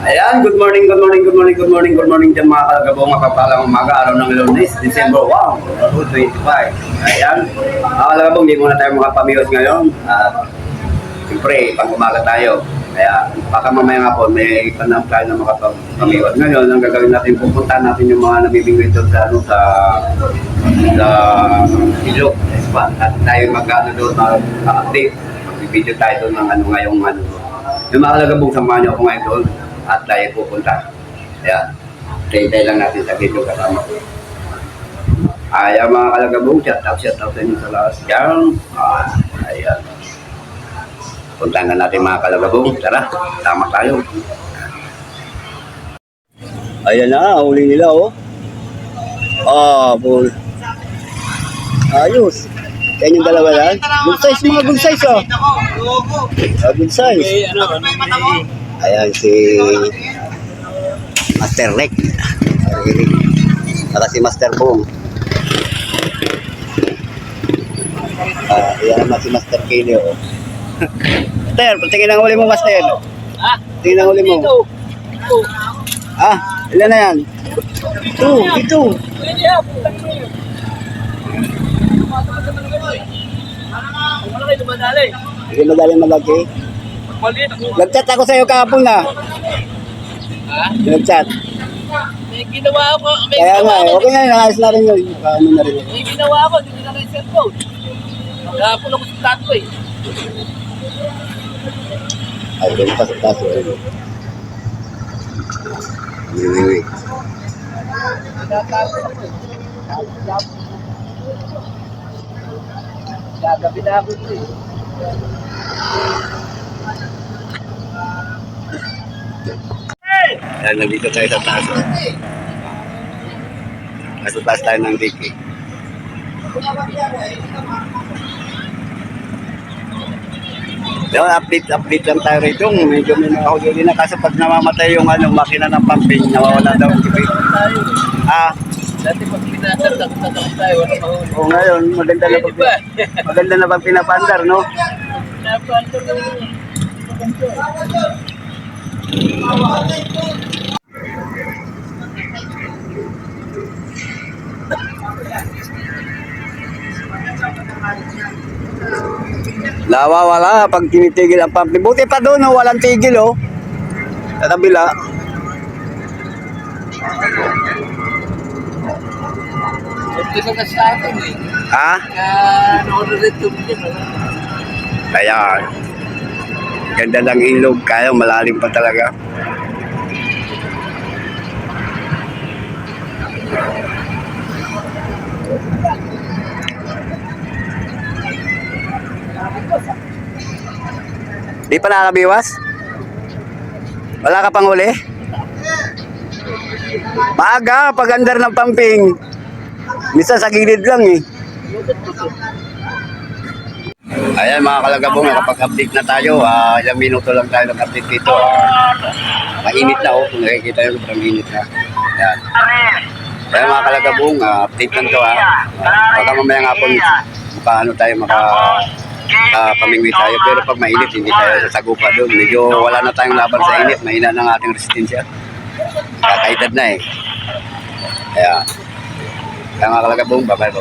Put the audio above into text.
Ayan, good morning, good morning, good morning, good morning, good morning dyan mga kalagabong makapalang umaga, araw ng Lunes, December 1, 2025. Ayan, mga kalagabong, hindi muna tayo makapamiyos ngayon. At siyempre, pang umaga tayo. Kaya baka mamaya nga po, may panam tayo na makapamiyos. Ngayon, ang gagawin natin, pupunta natin yung mga nabibingwit doon sa ilog, spot. At tayo mag-ano doon, mag-update. Mag-video tayo doon ng ano ngayong ano. Yung mga kalagabong, samahan niyo ako ngayon doon. At tayo pupunta. Ayan. Stay lang natin sa video kasama ko. Ayan mga kalagabong, shout out sa inyo sa lahat. Ayan. Puntahan na natin mga kalagabong. Tara, tama tayo. Ayan na, huli nila oh. Bull. Ayos. Yan yung dalawa yan. Good size mga good size oh. Good size. Ayan si Master Lek. Para si Master Boom. Ayan naman si Master Kelly. Master, tingin ang huli mo Master. Tingin ang huli mo. Ilan na yan? 2, ito. Hindi madali malaki. Nag-chat ako sa iyo kahapon na. Nag-chat. May ginawa ako. Kaya nga okay nga, naayos na rin yun. Ano na rin yun. May ginawa ako, hindi na rin cellphone. Kahapon ako sa tato eh. Ay, doon pa sa taso. Wait. Gagabi na ako ito eh. Ayan, nandito tayo sa taas. Nasa taas tayo ng diki. Update lang tayo rito. Medyo may nakahuli na kasi pag namamatay yung makina ng pumping, nawawala daw ang tubig. Dati pag pinasardak tayo, wala mahuli. Ngayon, maganda na pag pinapandar, no? Pinapandar na rin. Wala pag tinitigil ang pumping. Buti pa doon, no? Walang tigil, oh. Sa kabila. Ito na sa atin eh. Ano rin tumigil. Ayan. Ganda ng ilog. Kaya malalim pa talaga. Di pa nakakabiwas? Wala ka pang huli? Maaga, pag andar ng pumping. Minsan sa gilid lang eh. Ayan mga kalagabong, nakapag-update na tayo. Ilang minuto lang tayo nag-update dito. Mainit na oh, kung nakikita nyo, sobrang init na. Ayan. Ayan mga kalagabong, update lang to baka mamaya nga po, pamingwi tayo. Pero pag mainit, hindi tayo sasagupa doon. Medyo wala na tayong laban sa init. Mahina ng ating resistensya. Kakaedad na eh. Ayan. Kaya mga kalagabong, bye-bye.